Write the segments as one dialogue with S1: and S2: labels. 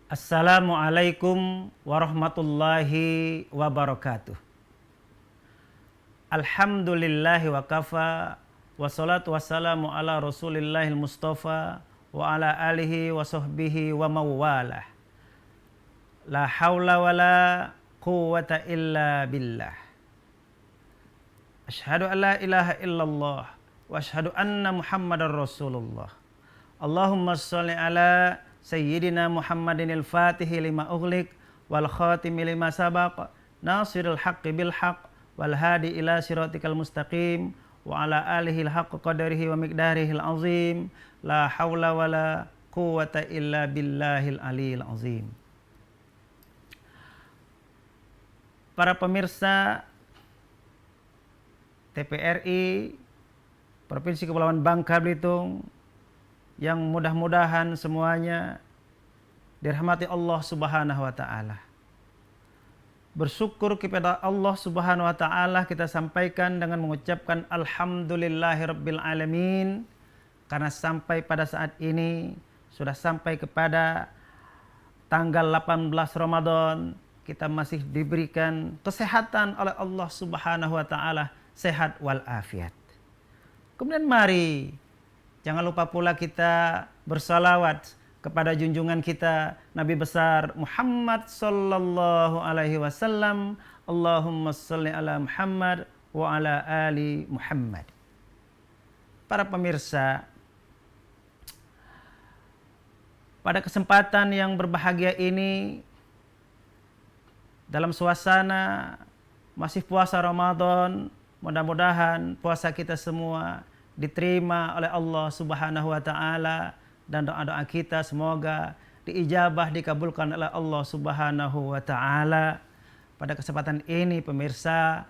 S1: Assalamualaikum warahmatullahi wabarakatuh. Alhamdulillahi wa kafa, wassalatu wassalamu ala rasulillahil mustafa wa ala alihi wa sahbihi wa mawalah. La hawla wa la quwwata illa billah. Ashhadu an la ilaha illallah wa ashhadu anna muhammadar rasulullah. Allahumma sholli ala Sayyidina Muhammadin al-Fatihi lima ughliq wal khatimi lima sabaq nasirul haqqi bil haqq wal hadi ila siratikal mustaqim wa ala alihi al-haqq qadarihi wa miqdarihi al-azim la hawla wa la quwwata illa billahil aliyil azim. Para pemirsa TPRI Provinsi Kepulauan Bangka Belitung yang mudah-mudahan semuanya dirahmati Allah Subhanahu wa taala. Bersyukur kepada Allah Subhanahu wa taala kita sampaikan dengan mengucapkan alhamdulillahirabbil alamin karena sampai pada saat ini sudah sampai kepada tanggal 18 Ramadan kita masih diberikan kesehatan oleh Allah Subhanahu wa taala, sehat wal afiat. Kemudian mari jangan lupa pula kita bersalawat kepada junjungan kita Nabi besar Muhammad sallallahu alaihi wasallam. Allahumma shalli ala Muhammad wa ala ali Muhammad. Para pemirsa, pada kesempatan yang berbahagia ini dalam suasana masih puasa Ramadan, mudah-mudahan puasa kita semua diterima oleh Allah Subhanahu wa taala dan doa-doa kita semoga diijabah, dikabulkan oleh Allah Subhanahu wa taala. Pada kesempatan ini pemirsa,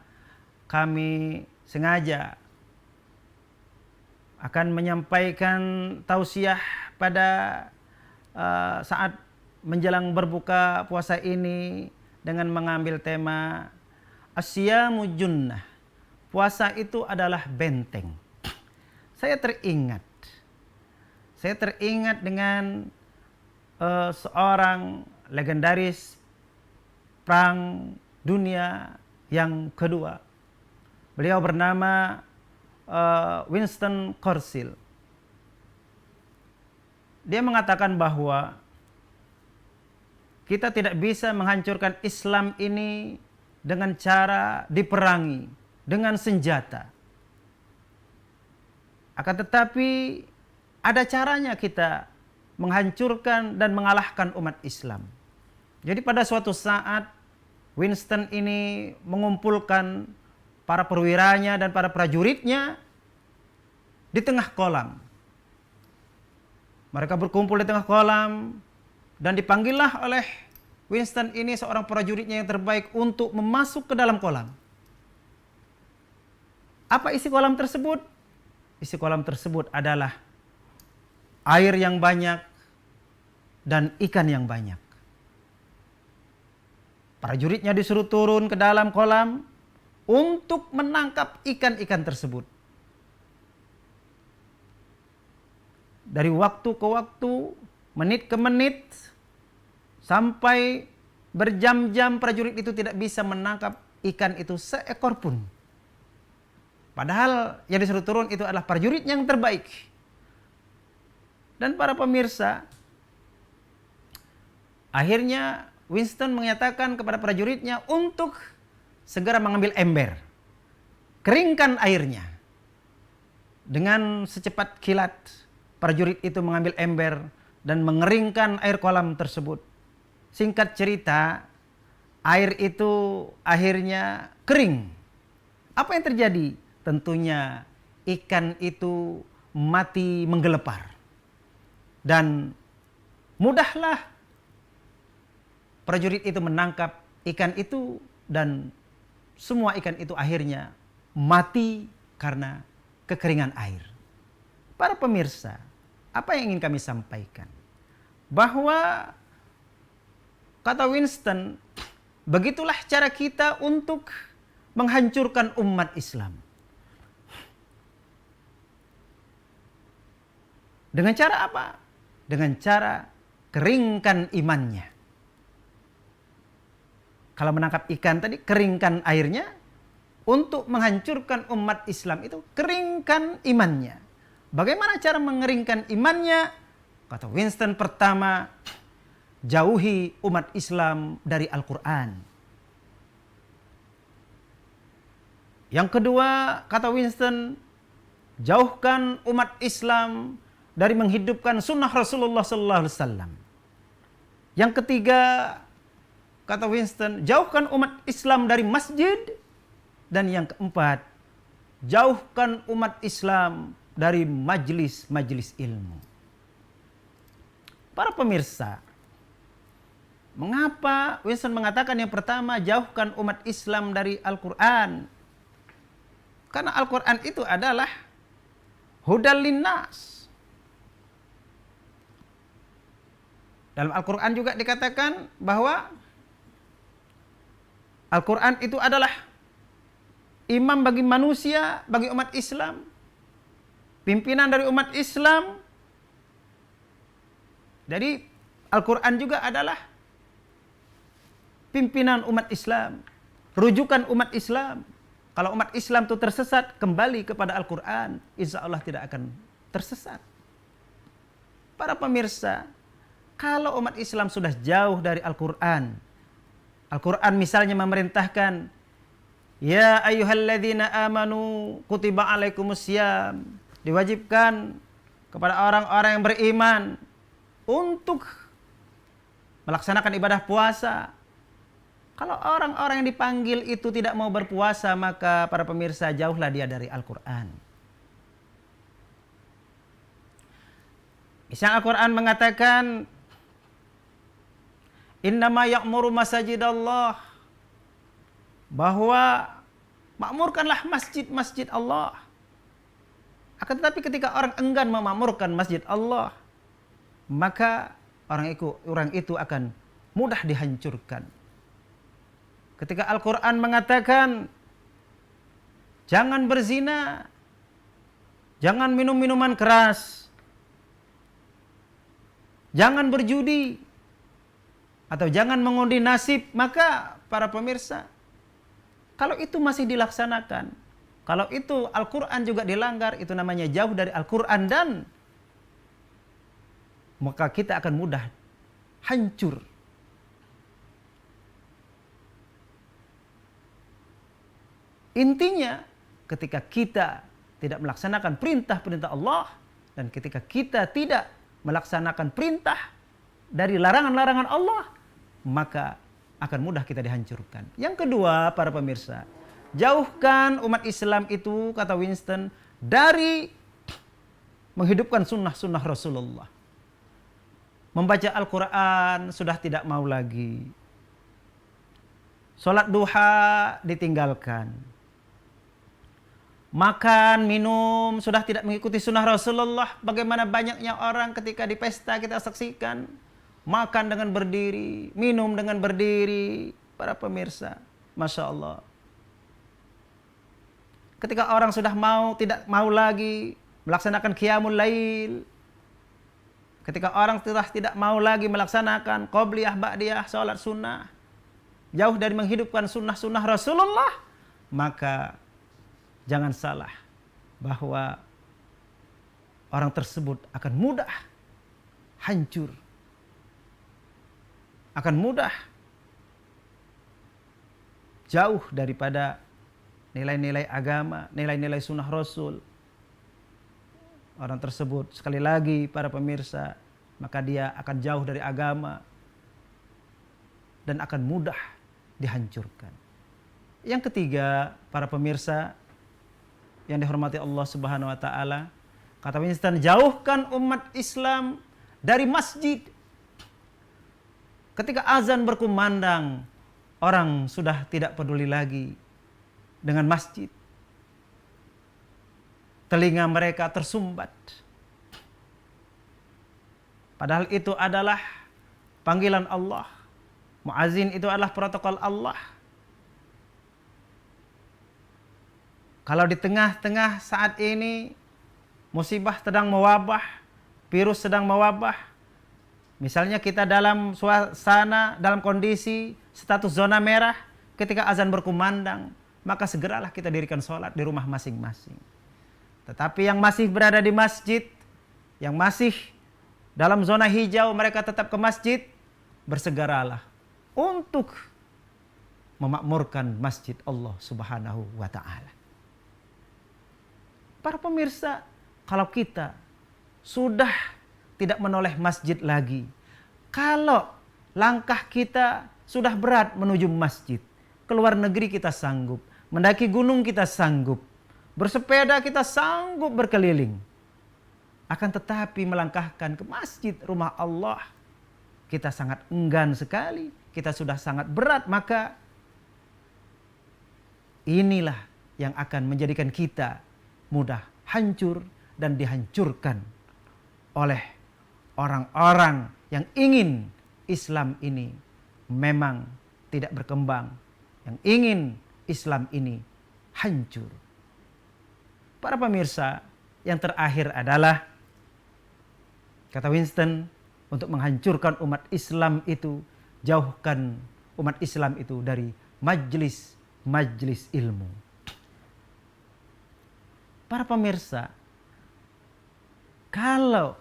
S1: kami sengaja akan menyampaikan tausiah pada saat menjelang berbuka puasa ini dengan mengambil tema Asyamu Junnah. Puasa itu adalah benteng. Saya teringat dengan seorang legendaris perang dunia yang kedua. Beliau bernama Winston Churchill. Dia mengatakan bahwa kita tidak bisa menghancurkan Islam ini dengan cara diperangi, dengan senjata. Akan tetapi ada caranya kita menghancurkan dan mengalahkan umat Islam. Jadi pada suatu saat Winston ini mengumpulkan para perwiranya dan para prajuritnya di tengah kolam. Mereka berkumpul di tengah kolam dan dipanggillah oleh Winston ini seorang prajuritnya yang terbaik untuk masuk ke dalam kolam. Apa isi kolam tersebut? Isi kolam tersebut adalah air yang banyak dan ikan yang banyak. Prajuritnya disuruh turun ke dalam kolam untuk menangkap ikan-ikan tersebut. Dari waktu ke waktu, menit ke menit, sampai berjam-jam prajurit itu tidak bisa menangkap ikan itu seekor pun. Padahal yang disuruh turun itu adalah prajurit yang terbaik. Dan para pemirsa, akhirnya Winston menyatakan kepada prajuritnya untuk segera mengambil ember. Keringkan airnya. Dengan secepat kilat, prajurit itu mengambil ember dan mengeringkan air kolam tersebut. Singkat cerita, air itu akhirnya kering. Apa yang terjadi? Tentunya ikan itu mati menggelepar. Dan mudahlah prajurit itu menangkap ikan itu dan semua ikan itu akhirnya mati karena kekeringan air. Para pemirsa, apa yang ingin kami sampaikan? Bahwa kata Winston, begitulah cara kita untuk menghancurkan umat Islam. Dengan cara apa? Dengan cara keringkan imannya. Kalau menangkap ikan tadi, keringkan airnya. Untuk menghancurkan umat Islam itu, keringkan imannya. Bagaimana cara mengeringkan imannya? Kata Winston, pertama, jauhi umat Islam dari Al-Quran. Yang kedua, kata Winston, jauhkan umat Islam dari menghidupkan sunnah Rasulullah SAW. Yang ketiga, kata Winston, jauhkan umat Islam dari masjid. Dan yang keempat, jauhkan umat Islam dari majlis-majlis ilmu. Para pemirsa, mengapa Winston mengatakan yang pertama, jauhkan umat Islam dari Al-Quran? Karena Al-Quran itu adalah hudal linnas. Dalam Al-Quran juga dikatakan bahwa Al-Quran itu adalah imam bagi manusia, bagi umat Islam, pimpinan dari umat Islam. Jadi Al-Quran juga adalah pimpinan umat Islam, rujukan umat Islam. Kalau umat Islam itu tersesat, kembali kepada Al-Quran, insya Allah tidak akan tersesat. Para pemirsa, kalau umat Islam sudah jauh dari Al-Quran, Al-Quran misalnya memerintahkan, ya ayyuhalladzina amanu kutiba alaikumusiyam, diwajibkan kepada orang-orang yang beriman untuk melaksanakan ibadah puasa. Kalau orang-orang yang dipanggil itu tidak mau berpuasa, maka para pemirsa, jauhlah dia dari Al-Quran. Misalnya Al-Quran mengatakan, innama ya'muru masajidallah, bahwa makmurkanlah masjid-masjid Allah. Akan tetapi ketika orang enggan memakmurkan masjid Allah, maka orang itu akan mudah dihancurkan. Ketika Al-Quran mengatakan, jangan berzina, jangan minum minuman keras, jangan berjudi, atau jangan mengundi nasib, maka para pemirsa, kalau itu masih dilaksanakan, kalau itu Al-Quran juga dilanggar, itu namanya jauh dari Al-Quran, dan maka kita akan mudah hancur. Intinya, ketika kita tidak melaksanakan perintah-perintah Allah, dan ketika kita tidak melaksanakan perintah dari larangan-larangan Allah, maka akan mudah kita dihancurkan. Yang kedua, para pemirsa, jauhkan umat Islam itu, kata Winston, dari menghidupkan sunnah-sunnah Rasulullah. Membaca Al-Quran sudah tidak mau lagi. Sholat duha ditinggalkan. Makan, minum, sudah tidak mengikuti sunnah Rasulullah. Bagaimana banyaknya orang ketika di pesta kita saksikan, makan dengan berdiri, minum dengan berdiri. Para pemirsa, Masya Allah. Ketika orang sudah tidak mau lagi melaksanakan qiyamul lail, ketika orang sudah tidak mau lagi melaksanakan qobliyah, ba'diyah, sholat sunnah, jauh dari menghidupkan sunnah-sunnah Rasulullah, maka jangan salah bahwa orang tersebut akan mudah hancur, akan mudah jauh daripada nilai-nilai agama, nilai-nilai sunnah Rasul. Orang tersebut, sekali lagi para pemirsa, maka dia akan jauh dari agama dan akan mudah dihancurkan. Yang ketiga, para pemirsa yang dihormati Allah Subhanahu wa taala, kata Winston, jauhkan umat Islam dari masjid. Ketika azan berkumandang, orang sudah tidak peduli lagi dengan masjid. Telinga mereka tersumbat. Padahal itu adalah panggilan Allah. Muazin itu adalah protokol Allah. Kalau di tengah-tengah saat ini musibah sedang mewabah, virus sedang mewabah, Misalnya kita dalam suasana, dalam kondisi status zona merah, ketika azan berkumandang, maka segeralah kita dirikan sholat di rumah masing-masing. Tetapi yang masih berada di masjid, yang masih dalam zona hijau, mereka tetap ke masjid, bersegeralah untuk memakmurkan masjid Allah Subhanahu wa Ta'ala. Para pemirsa, kalau kita sudah tidak menoleh masjid lagi, kalau langkah kita sudah berat menuju masjid, keluar negeri kita sanggup, mendaki gunung kita sanggup, bersepeda kita sanggup berkeliling, akan tetapi melangkahkan ke masjid rumah Allah, kita sangat enggan sekali, kita sudah sangat berat, maka inilah yang akan menjadikan kita mudah hancur dan dihancurkan oleh orang-orang yang ingin Islam ini memang tidak berkembang, yang ingin Islam ini hancur. Para pemirsa, yang terakhir adalah kata Winston, untuk menghancurkan umat Islam itu, jauhkan umat Islam itu dari majlis ilmu. Para pemirsa, kalau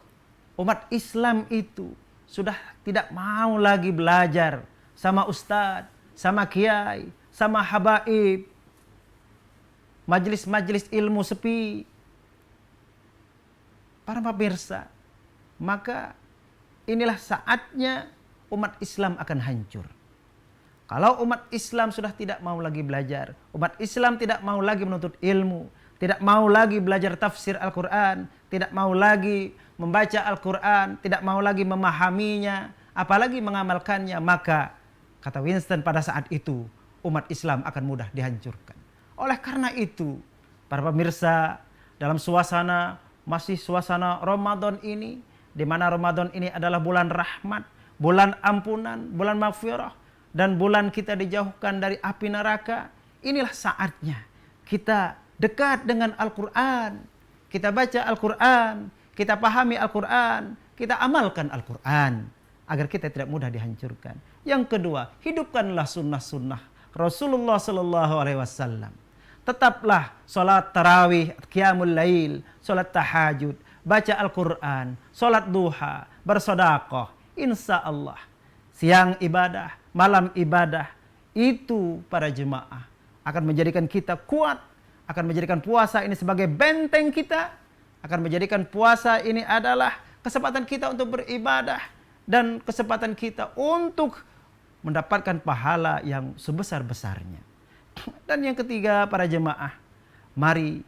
S1: umat Islam itu sudah tidak mau lagi belajar sama ustadz, sama kiai, sama habaib, majlis-majlis ilmu sepi, para pemirsa, maka inilah saatnya umat Islam akan hancur. Kalau umat Islam sudah tidak mau lagi belajar, umat Islam tidak mau lagi menuntut ilmu, tidak mau lagi belajar tafsir Al-Quran, tidak mau lagi membaca Al-Quran, tidak mau lagi memahaminya, apalagi mengamalkannya, maka kata Winston pada saat itu umat Islam akan mudah dihancurkan. Oleh karena itu, para pemirsa, dalam masih suasana Ramadan ini, di mana Ramadan ini adalah bulan rahmat, bulan ampunan, bulan maghfirah, dan bulan kita dijauhkan dari api neraka, inilah saatnya kita dekat dengan Al-Quran, kita baca Al-Quran, kita pahami Al-Quran, kita amalkan Al-Quran, agar kita tidak mudah dihancurkan. Yang kedua, hidupkanlah sunnah-sunnah Rasulullah SAW. Tetaplah sholat tarawih, qiyamul lail, sholat tahajud, baca Al-Quran, sholat duha, bersedekah. Insya Allah, siang ibadah, malam ibadah, itu para jemaah akan menjadikan kita kuat, akan menjadikan puasa ini sebagai benteng kita, akan menjadikan puasa ini adalah kesempatan kita untuk beribadah dan kesempatan kita untuk mendapatkan pahala yang sebesar-besarnya. Dan yang ketiga, para jemaah, mari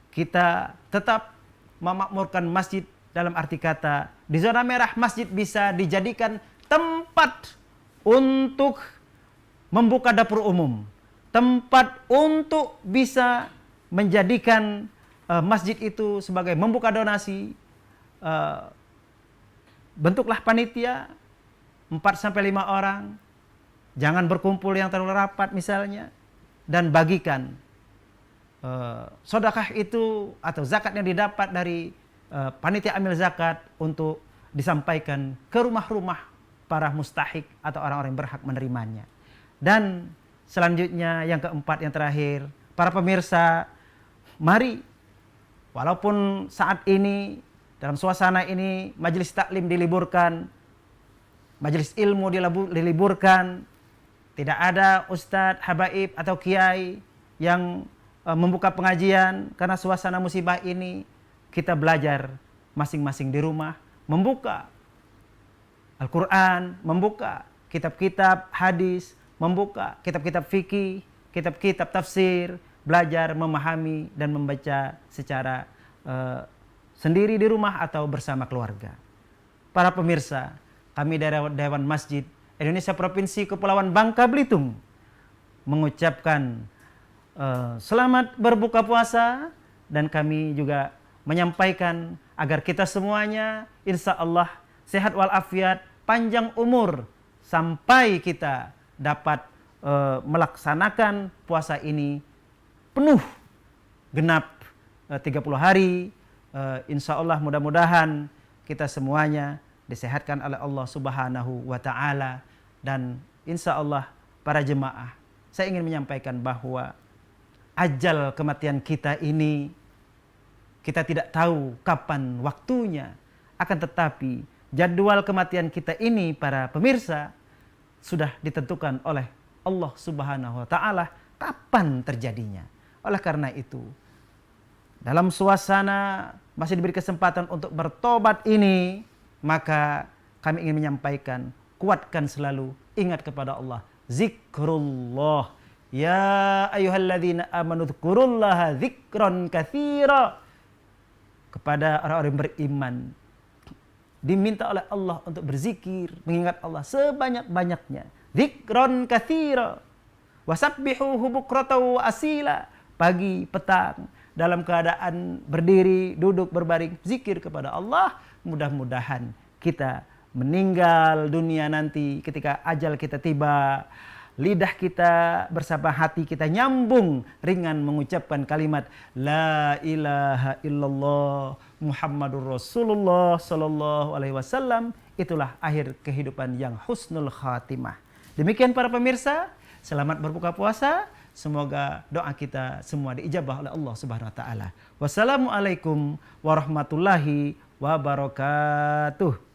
S1: kita tetap memakmurkan masjid dalam arti kata, di zona merah masjid bisa dijadikan tempat untuk membuka dapur umum, tempat untuk bisa menjadikan masjid itu sebagai membuka donasi. Bentuklah panitia 4-5 orang, jangan berkumpul yang terlalu rapat misalnya, dan bagikan sedekah itu atau zakat yang didapat dari panitia amil zakat untuk disampaikan ke rumah-rumah para mustahik atau orang-orang yang berhak menerimanya. Dan selanjutnya yang keempat, yang terakhir, para pemirsa, mari walaupun saat ini dalam suasana ini majelis taklim diliburkan, majelis ilmu diliburkan, tidak ada ustadz, habaib atau kiai yang membuka pengajian karena suasana musibah ini, kita belajar masing-masing di rumah, membuka Al-Quran, membuka kitab-kitab hadis, membuka kitab-kitab fikih, kitab-kitab tafsir, belajar memahami dan membaca secara sendiri di rumah atau bersama keluarga. Para pemirsa, kami dari Dewan Masjid Indonesia Provinsi Kepulauan Bangka Belitung mengucapkan selamat berbuka puasa, dan kami juga menyampaikan agar kita semuanya insya Allah sehat walafiat, panjang umur, sampai kita dapat melaksanakan puasa ini penuh genap 30 hari. Insya Allah mudah-mudahan kita semuanya disehatkan oleh Allah Subhanahu wa taala. Dan insya Allah para jemaah, saya ingin menyampaikan bahwa ajal kematian kita ini kita tidak tahu kapan waktunya, akan tetapi jadwal kematian kita ini para pemirsa sudah ditentukan oleh Allah Subhanahu wa taala kapan terjadinya. Oleh karena itu, dalam suasana masih diberi kesempatan untuk bertobat ini, maka kami ingin menyampaikan, kuatkan selalu ingat kepada Allah, zikrullah. Ya ayyuhalladzina amanu dzkurullaha dzikran katsira. Kepada orang-orang yang beriman, diminta oleh Allah untuk berzikir, mengingat Allah sebanyak-banyaknya. Dzikran katsira. Wasabbihuhu bukratan wa asila. Pagi, petang, dalam keadaan berdiri, duduk, berbaring, zikir kepada Allah. Mudah-mudahan kita meninggal dunia nanti ketika ajal kita tiba, lidah kita bersama hati kita nyambung ringan mengucapkan kalimat La ilaha illallah Muhammadur Rasulullah sallallahu alaihi wasallam. Itulah akhir kehidupan yang husnul khatimah. Demikian para pemirsa, selamat berbuka puasa. Semoga doa kita semua diijabah oleh Allah Subhanahu wa taala. Wassalamualaikum warahmatullahi wabarakatuh.